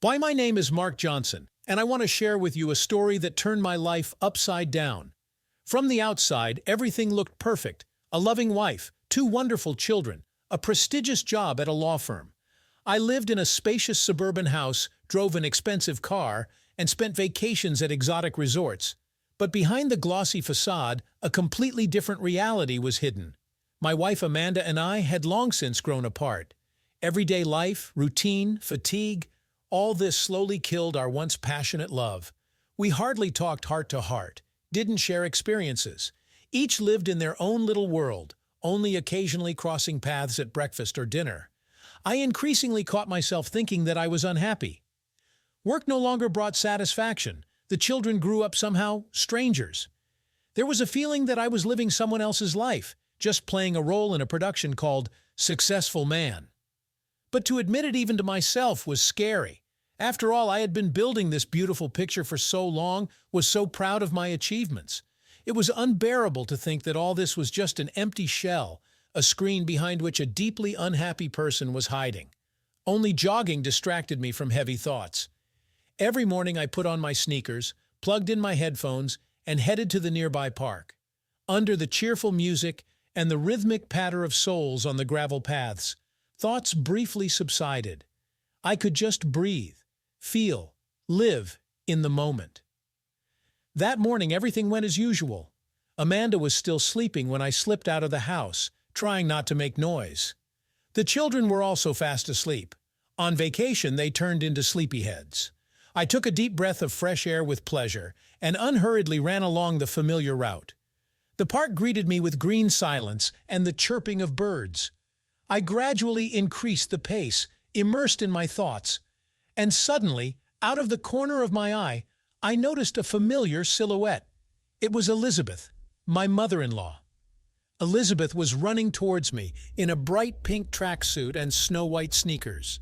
Why, my name is Mark Johnson, and I want to share with you a story that turned my life upside down. From the outside, everything looked perfect. A loving wife, two wonderful children, a prestigious job at a law firm. I lived in a spacious suburban house, drove an expensive car, and spent vacations at exotic resorts. But behind the glossy facade, a completely different reality was hidden. My wife Amanda and I had long since grown apart. Everyday life, routine, fatigue, all this slowly killed our once passionate love. We hardly talked heart to heart, didn't share experiences. Each lived in their own little world, only occasionally crossing paths at breakfast or dinner. I increasingly caught myself thinking that I was unhappy. Work no longer brought satisfaction. The children grew up somehow strangers. There was a feeling that I was living someone else's life, just playing a role in a production called Successful Man. But to admit it even to myself was scary. After all, I had been building this beautiful picture for so long, was so proud of my achievements. It was unbearable to think that all this was just an empty shell, a screen behind which a deeply unhappy person was hiding. Only jogging distracted me from heavy thoughts. Every morning I put on my sneakers, plugged in my headphones, and headed to the nearby park. Under the cheerful music and the rhythmic patter of soles on the gravel paths, thoughts briefly subsided. I could just breathe, feel, live in the moment. That morning everything went as usual. Amanda was still sleeping when I slipped out of the house, trying not to make noise. The children were also fast asleep. On vacation they turned into sleepyheads. I took a deep breath of fresh air with pleasure and unhurriedly ran along the familiar route. The park greeted me with green silence and the chirping of birds. I gradually increased the pace, immersed in my thoughts, and suddenly, out of the corner of my eye, I noticed a familiar silhouette. It was Elizabeth, my mother-in-law. Elizabeth was running towards me in a bright pink tracksuit and snow-white sneakers.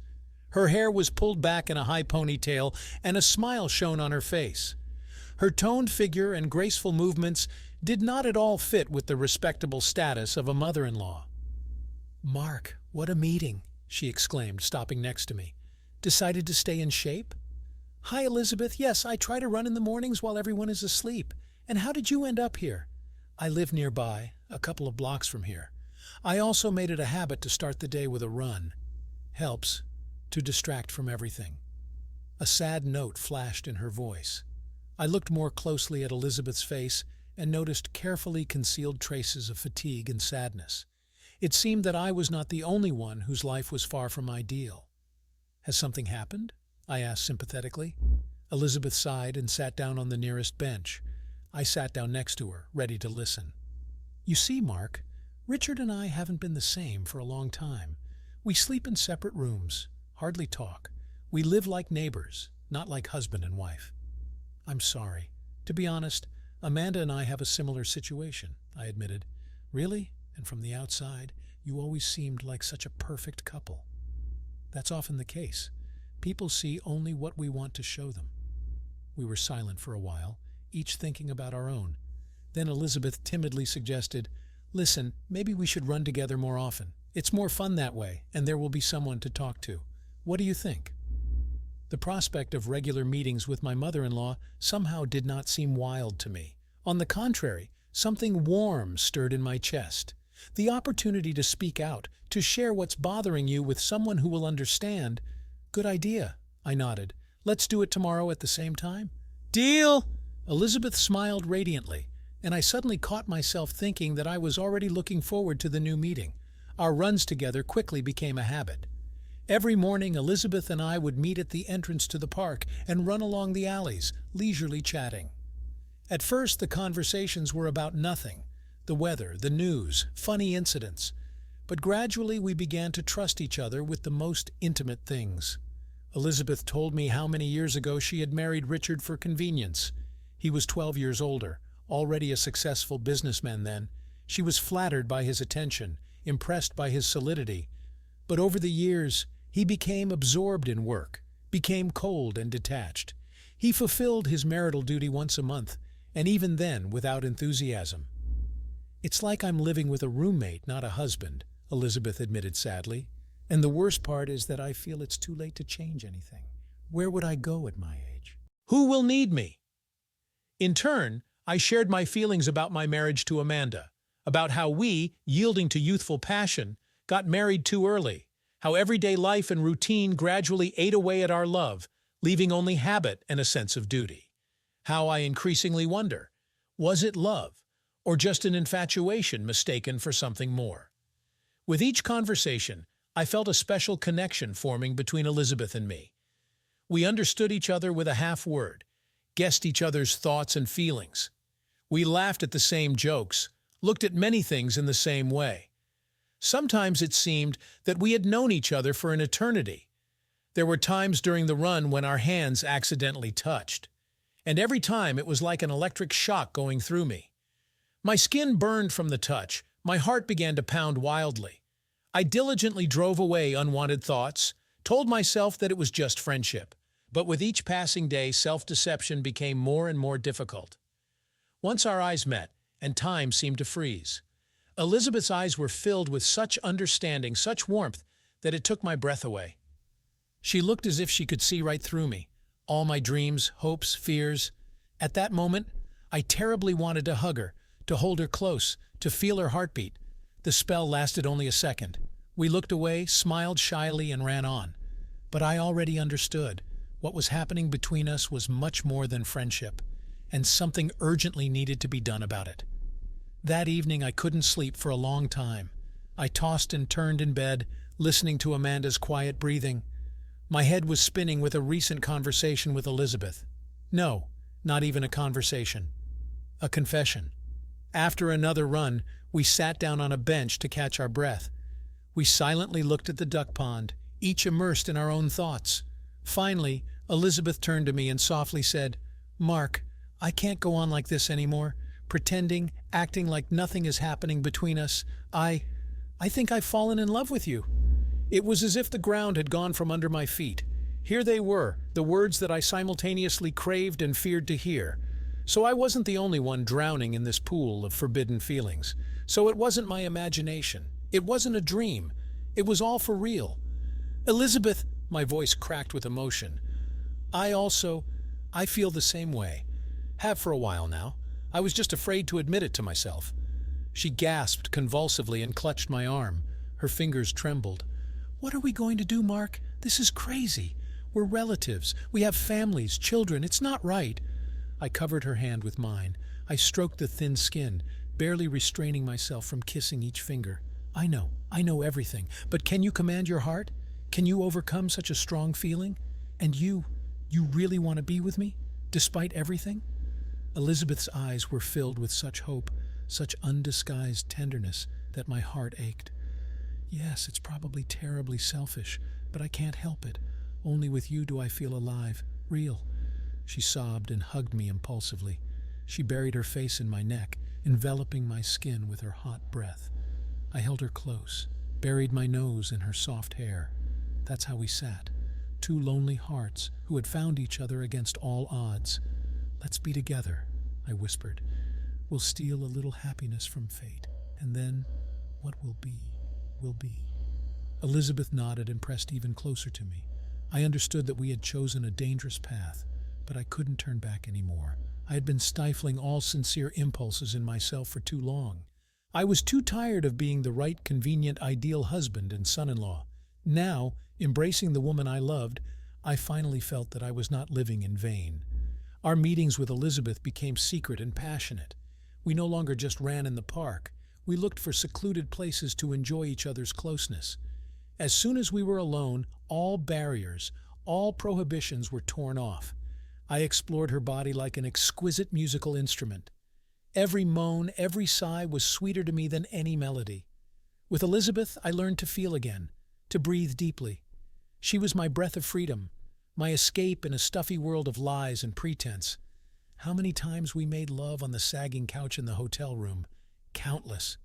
Her hair was pulled back in a high ponytail, and a smile shone on her face. Her toned figure and graceful movements did not at all fit with the respectable status of a mother-in-law. "Mark, what a meeting!" she exclaimed, stopping next to me. "Decided to stay in shape?" "Hi, Elizabeth. Yes, I try to run in the mornings while everyone is asleep. And how did you end up here?" "I live nearby, a couple of blocks from here. I also made it a habit to start the day with a run. Helps to distract from everything." A sad note flashed in her voice. I looked more closely at Elizabeth's face and noticed carefully concealed traces of fatigue and sadness. It seemed that I was not the only one whose life was far from ideal. "Has something happened?" I asked sympathetically. Elizabeth sighed and sat down on the nearest bench. I sat down next to her, ready to listen. "You see, Mark, Richard and I haven't been the same for a long time. We sleep in separate rooms, hardly talk. We live like neighbors, not like husband and wife." "I'm sorry. To be honest, Amanda and I have a similar situation," I admitted. "Really? And from the outside, you always seemed like such a perfect couple." "That's often the case. People see only what we want to show them." We were silent for a while, each thinking about our own. Then Elizabeth timidly suggested, "Listen, maybe we should run together more often. It's more fun that way, and there will be someone to talk to. What do you think?" The prospect of regular meetings with my mother-in-law somehow did not seem wild to me. On the contrary, something warm stirred in my chest. The opportunity to speak out, to share what's bothering you with someone who will understand. "Good idea," I nodded. "Let's do it tomorrow at the same time." "Deal!" Elizabeth smiled radiantly, and I suddenly caught myself thinking that I was already looking forward to the new meeting. Our runs together quickly became a habit. Every morning Elizabeth and I would meet at the entrance to the park and run along the alleys, leisurely chatting. At first the conversations were about nothing: the weather, the news, funny incidents. But gradually we began to trust each other with the most intimate things. Elizabeth told me how many years ago she had married Richard for convenience. He was 12 years older, already a successful businessman then. She was flattered by his attention, impressed by his solidity. But over the years, he became absorbed in work, became cold and detached. He fulfilled his marital duty once a month, and even then without enthusiasm. "It's like I'm living with a roommate, not a husband," Elizabeth admitted sadly. "And the worst part is that I feel it's too late to change anything. Where would I go at my age? Who will need me? In turn, I shared my feelings about my marriage to Amanda, about how we, yielding to youthful passion, got married too early, how everyday life and routine gradually ate away at our love, leaving only habit and a sense of duty. How I increasingly wonder, was it love, or just an infatuation mistaken for something more? With each conversation, I felt a special connection forming between Elizabeth and me. We understood each other with a half word, guessed each other's thoughts and feelings. We laughed at the same jokes, looked at many things in the same way. Sometimes it seemed that we had known each other for an eternity. There were times during the run when our hands accidentally touched, and every time it was like an electric shock going through me. My skin burned from the touch, my heart began to pound wildly. I diligently drove away unwanted thoughts, told myself that it was just friendship. But with each passing day, self-deception became more and more difficult. Once our eyes met, and time seemed to freeze. Elizabeth's eyes were filled with such understanding, such warmth, that it took my breath away. She looked as if she could see right through me, all my dreams, hopes, fears. At that moment, I terribly wanted to hug her, to hold her close, to feel her heartbeat. The spell lasted only a second. We looked away, smiled shyly, and ran on. But I already understood. What was happening between us was much more than friendship, and something urgently needed to be done about it. That evening I couldn't sleep for a long time. I tossed and turned in bed, listening to Amanda's quiet breathing. My head was spinning with a recent conversation with Elizabeth. No, not even a conversation. A confession. After another run, we sat down on a bench to catch our breath. We silently looked at the duck pond, each immersed in our own thoughts. Finally, Elizabeth turned to me and softly said, "Mark, I can't go on like this anymore, pretending, acting like nothing is happening between us. I think I've fallen in love with you." It was as if the ground had gone from under my feet. Here they were, the words that I simultaneously craved and feared to hear. So I wasn't the only one drowning in this pool of forbidden feelings. So it wasn't my imagination. It wasn't a dream. It was all for real. "Elizabeth," my voice cracked with emotion. I feel the same way. Have for a while now. I was just afraid to admit it to myself." She gasped convulsively and clutched my arm. Her fingers trembled. "What are we going to do, Mark? This is crazy. We're relatives. We have families, children. It's not right." I covered her hand with mine. I stroked the thin skin, barely restraining myself from kissing each finger. I know everything. But can you command your heart? Can you overcome such a strong feeling? And you really want to be with me, despite everything?" Elizabeth's eyes were filled with such hope, such undisguised tenderness, that my heart ached. "Yes, it's probably terribly selfish, but I can't help it. Only with you do I feel alive, real." She sobbed and hugged me impulsively. She buried her face in my neck, enveloping my skin with her hot breath. I held her close, buried my nose in her soft hair. That's how we sat, two lonely hearts who had found each other against all odds. "Let's be together," I whispered. "We'll steal a little happiness from fate, and then what will be, will be." Elizabeth nodded and pressed even closer to me. I understood that we had chosen a dangerous path, but I couldn't turn back anymore. I had been stifling all sincere impulses in myself for too long. I was too tired of being the right, convenient, ideal husband and son-in-law. Now, embracing the woman I loved, I finally felt that I was not living in vain. Our meetings with Elizabeth became secret and passionate. We no longer just ran in the park. We looked for secluded places to enjoy each other's closeness. As soon as we were alone, all barriers, all prohibitions were torn off. I explored her body like an exquisite musical instrument. Every moan, every sigh was sweeter to me than any melody. With Elizabeth, I learned to feel again, to breathe deeply. She was my breath of freedom, my escape in a stuffy world of lies and pretense. How many times we made love on the sagging couch in the hotel room? Countless.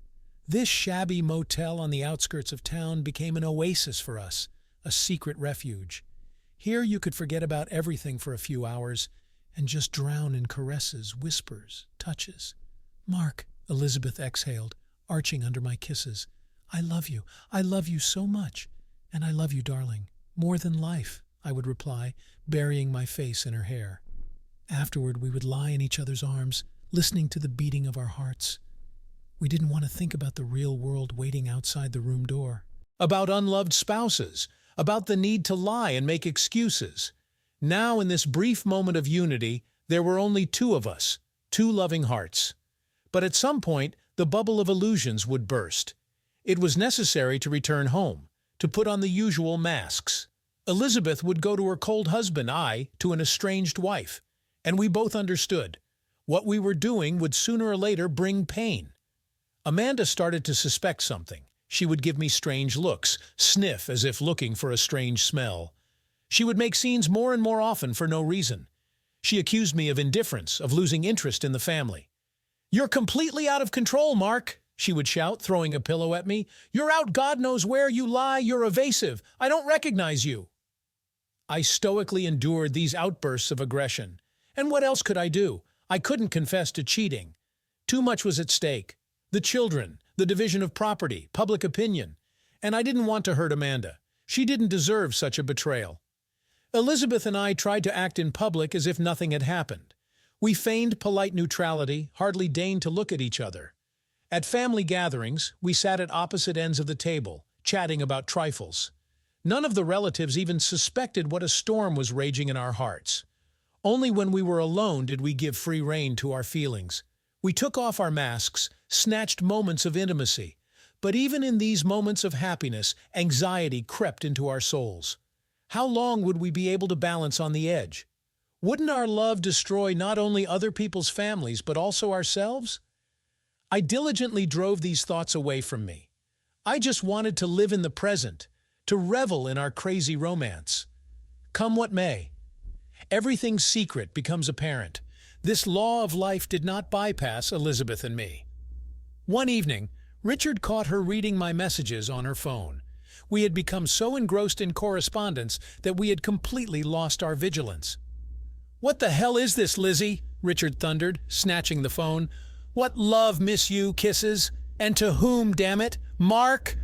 This shabby motel on the outskirts of town became an oasis for us, a secret refuge. Here you could forget about everything for a few hours and just drown in caresses, whispers, touches. "Mark," Elizabeth exhaled, arching under my kisses. I love you so much. And I love you, darling, more than life. I would reply, burying my face in her hair. Afterward, we would lie in each other's arms, listening to the beating of our hearts. We didn't want to think about the real world waiting outside the room door. About unloved spouses, about the need to lie and make excuses. Now, in this brief moment of unity, there were only two of us, two loving hearts. But at some point, the bubble of illusions would burst. It was necessary to return home, to put on the usual masks. Elizabeth would go to her cold husband, I to an estranged wife. And we both understood. What we were doing would sooner or later bring pain. Amanda started to suspect something. She would give me strange looks, sniff as if looking for a strange smell. She would make scenes more and more often for no reason. She accused me of indifference, of losing interest in the family. "You're completely out of control, Mark," she would shout, throwing a pillow at me. "You're out God knows where, you lie, you're evasive. I don't recognize you." I stoically endured these outbursts of aggression. And what else could I do? I couldn't confess to cheating. Too much was at stake. The children, the division of property, public opinion. And I didn't want to hurt Amanda. She didn't deserve such a betrayal. Elizabeth and I tried to act in public as if nothing had happened. We feigned polite neutrality, hardly deigned to look at each other. At family gatherings, we sat at opposite ends of the table, chatting about trifles. None of the relatives even suspected what a storm was raging in our hearts. Only when we were alone did we give free rein to our feelings. We took off our masks, snatched moments of intimacy. But even in these moments of happiness, anxiety crept into our souls. How long would we be able to balance on the edge? Wouldn't our love destroy not only other people's families, but also ourselves? I diligently drove these thoughts away from me. I just wanted to live in the present, to revel in our crazy romance. Come what may. Everything's secret becomes apparent. This law of life did not bypass Elizabeth and me. One evening, Richard caught her reading my messages on her phone. We had become so engrossed in correspondence that we had completely lost our vigilance. "What the hell is this, Lizzie?" Richard thundered, snatching the phone. "What love, miss you, kisses? And to whom, damn it? Mark?"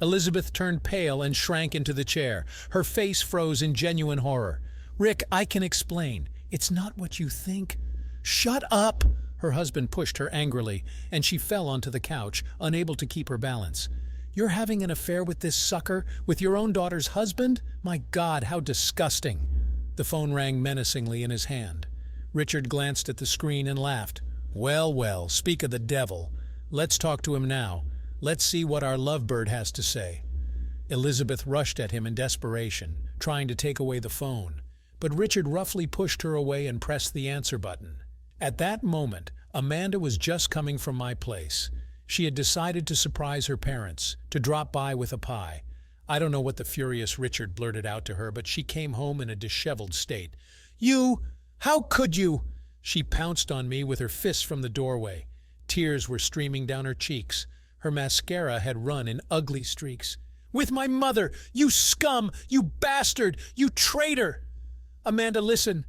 Elizabeth turned pale and shrank into the chair. Her face froze in genuine horror. "Rick, I can explain. It's not what you think." "Shut up!" Her husband pushed her angrily, and she fell onto the couch, unable to keep her balance. "You're having an affair with this sucker? With your own daughter's husband? My God, how disgusting!" The phone rang menacingly in his hand. Richard glanced at the screen and laughed. "Well, well, speak of the devil. Let's talk to him now. Let's see what our lovebird has to say." Elizabeth rushed at him in desperation, trying to take away the phone. But Richard roughly pushed her away and pressed the answer button. At that moment, Amanda was just coming from my place. She had decided to surprise her parents, to drop by with a pie. I don't know what the furious Richard blurted out to her, but she came home in a disheveled state. "You! How could you?" She pounced on me with her fists from the doorway. Tears were streaming down her cheeks. Her mascara had run in ugly streaks. "With my mother! You scum! You bastard! You traitor!" "Amanda, listen."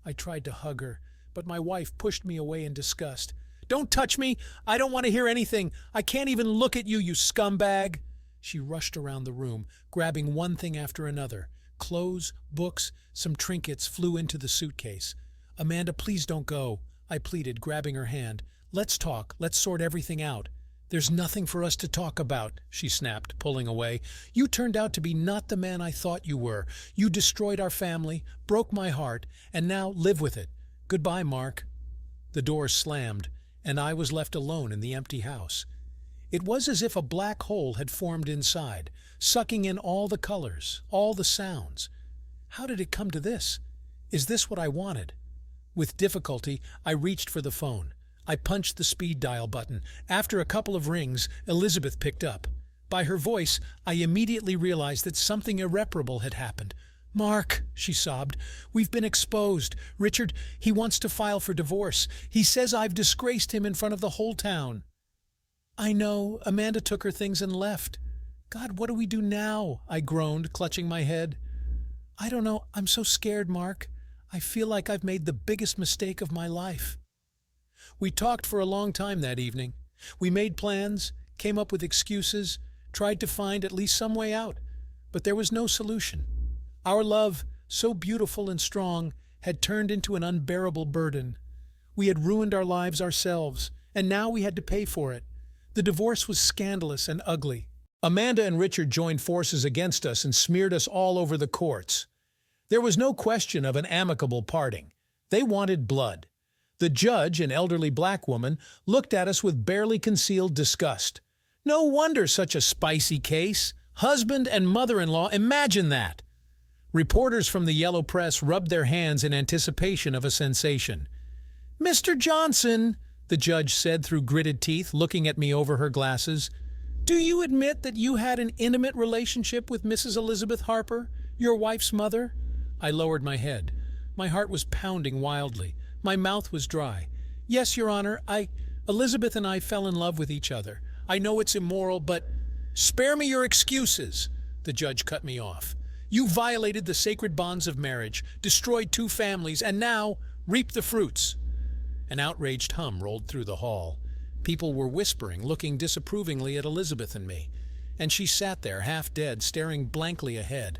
I tried to hug her, but my wife pushed me away in disgust. "Don't touch me! I don't want to hear anything! I can't even look at you, you scumbag!" She rushed around the room, grabbing one thing after another. Clothes, books, some trinkets flew into the suitcase. "Amanda, please don't go," I pleaded, grabbing her hand. "Let's talk. Let's sort everything out." "There's nothing for us to talk about," she snapped, pulling away. "You turned out to be not the man I thought you were. You destroyed our family, broke my heart, and now live with it. Goodbye, Mark." The door slammed, and I was left alone in the empty house. It was as if a black hole had formed inside, sucking in all the colors, all the sounds. How did it come to this? Is this what I wanted? With difficulty, I reached for the phone. I punched the speed dial button. After a couple of rings, Elizabeth picked up. By her voice, I immediately realized that something irreparable had happened. "Mark," she sobbed, "we've been exposed. Richard, he wants to file for divorce. He says I've disgraced him in front of the whole town." "I know. Amanda took her things and left." "God, what do we do now?" I groaned, clutching my head. "I don't know. I'm so scared, Mark. I feel like I've made the biggest mistake of my life." We talked for a long time that evening. We made plans, came up with excuses, tried to find at least some way out, but there was no solution. Our love, so beautiful and strong, had turned into an unbearable burden. We had ruined our lives ourselves, and now we had to pay for it. The divorce was scandalous and ugly. Amanda and Richard joined forces against us and smeared us all over the courts. There was no question of an amicable parting. They wanted blood. The judge, an elderly black woman, looked at us with barely concealed disgust. No wonder such a spicy case. Husband and mother-in-law, imagine that! Reporters from the yellow press rubbed their hands in anticipation of a sensation. "Mr. Johnson," the judge said through gritted teeth, looking at me over her glasses, "do you admit that you had an intimate relationship with Mrs. Elizabeth Harper, your wife's mother?" I lowered my head. My heart was pounding wildly. My mouth was dry. "Yes, Your Honor, Elizabeth and I fell in love with each other. I know it's immoral, but—" "Spare me your excuses," the judge cut me off. "You violated the sacred bonds of marriage, destroyed 2 families, and now reap the fruits." An outraged hum rolled through the hall. People were whispering, looking disapprovingly at Elizabeth and me. And she sat there, half dead, staring blankly ahead.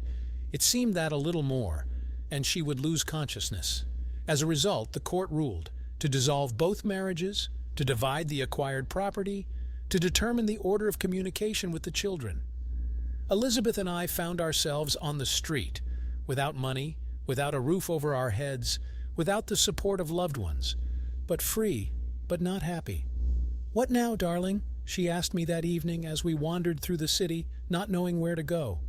It seemed that a little more, and she would lose consciousness. As a result, the court ruled to dissolve both marriages, to divide the acquired property, to determine the order of communication with the children. Elizabeth and I found ourselves on the street, without money, without a roof over our heads, without the support of loved ones, but free, but not happy. "What now, darling?" she asked me that evening as we wandered through the city, not knowing where to go.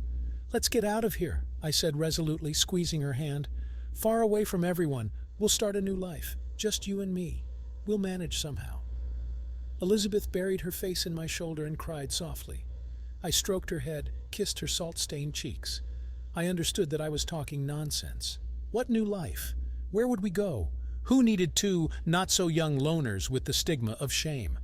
"Let's get out of here," I said resolutely, squeezing her hand. "Far away from everyone. We'll start a new life. Just you and me. We'll manage somehow." Elizabeth buried her face in my shoulder and cried softly. I stroked her head, kissed her salt-stained cheeks. I understood that I was talking nonsense. What new life? Where would we go? Who needed 2 not-so-young loners with the stigma of shame?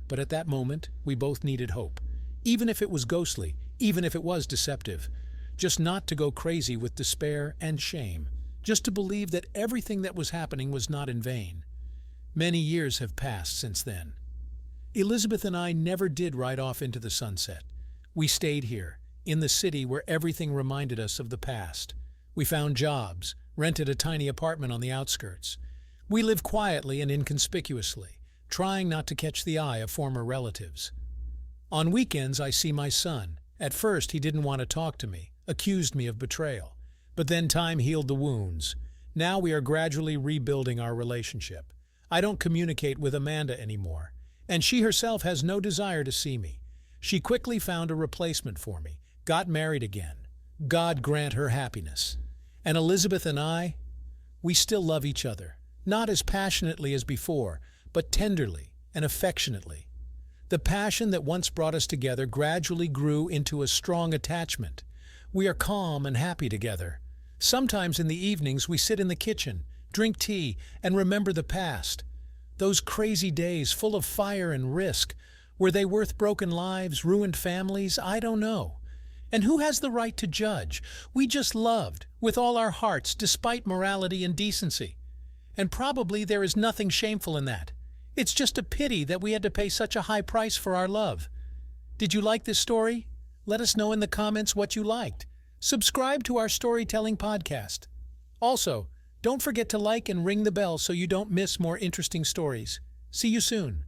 But at that moment, we both needed hope. Even if it was ghostly, even if it was deceptive. Just not to go crazy with despair and shame. Just to believe that everything that was happening was not in vain. Many years have passed since then. Elizabeth and I never did ride off into the sunset. We stayed here, in the city where everything reminded us of the past. We found jobs, rented a tiny apartment on the outskirts. We lived quietly and inconspicuously, trying not to catch the eye of former relatives. On weekends, I see my son. At first, he didn't want to talk to me, accused me of betrayal. But then time healed the wounds. Now we are gradually rebuilding our relationship. I don't communicate with Amanda anymore, and she herself has no desire to see me. She quickly found a replacement for me, got married again. God grant her happiness. And Elizabeth and I, we still love each other, not as passionately as before, but tenderly and affectionately. The passion that once brought us together gradually grew into a strong attachment. We are calm and happy together. Sometimes in the evenings we sit in the kitchen, drink tea, and remember the past. Those crazy days full of fire and risk. Were they worth broken lives, ruined families? I don't know. And who has the right to judge? We just loved, with all our hearts, despite morality and decency. And probably there is nothing shameful in that. It's just a pity that we had to pay such a high price for our love. Did you like this story? Let us know in the comments what you liked. Subscribe to our storytelling podcast. Also, don't forget to like and ring the bell so you don't miss more interesting stories. See you soon.